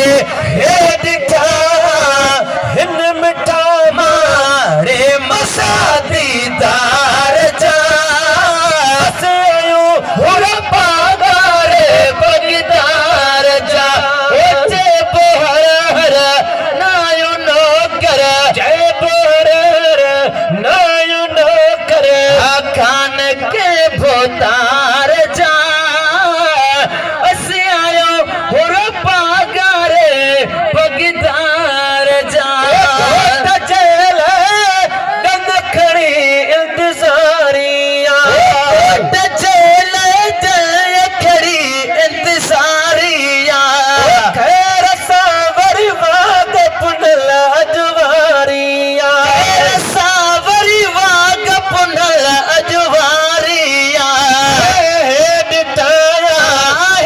हे दिखा हिन मिठा मारे मसा दीदार जा सेयो हुर पागारे बगदार जा जे बोहर हर नायु नो कर जय बोहर नायु नो कर खान के भोतार जा असी आयो हुर पागारे बगदार जा जेल डंग खड़ी इंतजारिया जेल खड़ी इंतजारिया खैर सावरी वाग पुनल अजवारिया सावरी वाग पुनल अजवारिया डिटाया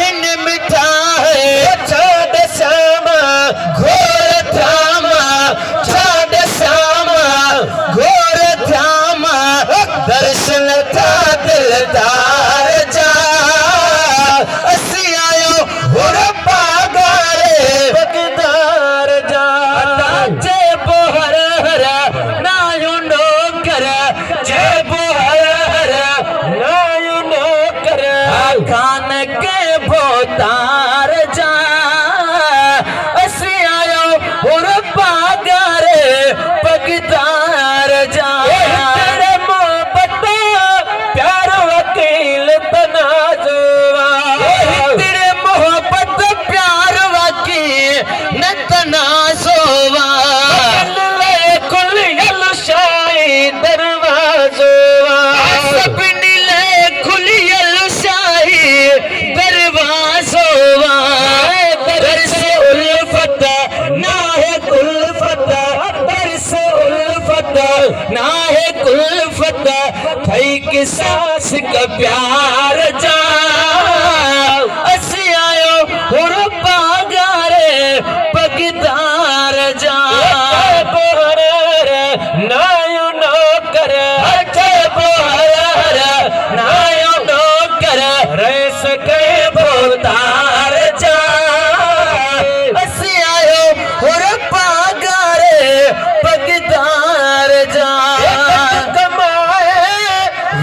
हिन मिठा है छाड़ श्यामा घोर धामा छाड़ श्यामा घोर धामा दर्शन था दिलदार जा असी आयो हुर पागारे बगदार जा जे बोहर हर नायु नो कर जय बोहर नायु नो कर खान के भोतार जा असी आयो हुर पागारे बगदार जा तेरे मोहब्बत प्यार वकील तनाजुआ तेरे मोहब्बत प्यार वकील न तनाजुआ कुल शाही दरवाजुआ सपनी ले खुलियल शाही दरवाजुआ दरसे उल्फत ना है कुल्फत दरसे उल्फत ना है कुल्फत थई के सास का प्यार जा असी आयो हुर पागारे बगदार जा बोहर नायु नो कर बोहर नायु नो कर रह सके भोतार जा असी आयो हुर पागारे बगदार जा कमाए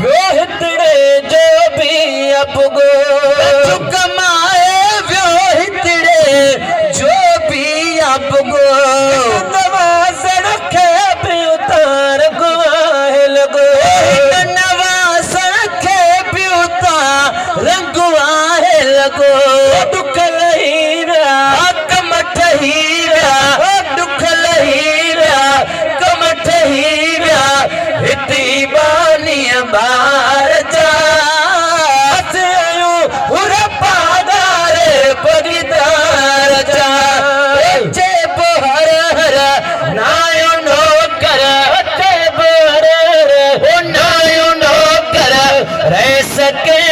रोहित ने जो भी अपगो कमाए रोहित ने जो भी अपगो नवाज रखे भी उतार गुआहे लगो नवाज रखे भी उतार गुआहे लगो दुख लहीरा कमठ हीरा दुख लहीरा कमठ हीरा इती बानी बार जा हुर पागारे बगदार जा जे बोहर हर नायु नो कर जे बोहर नायु नो कर रह सके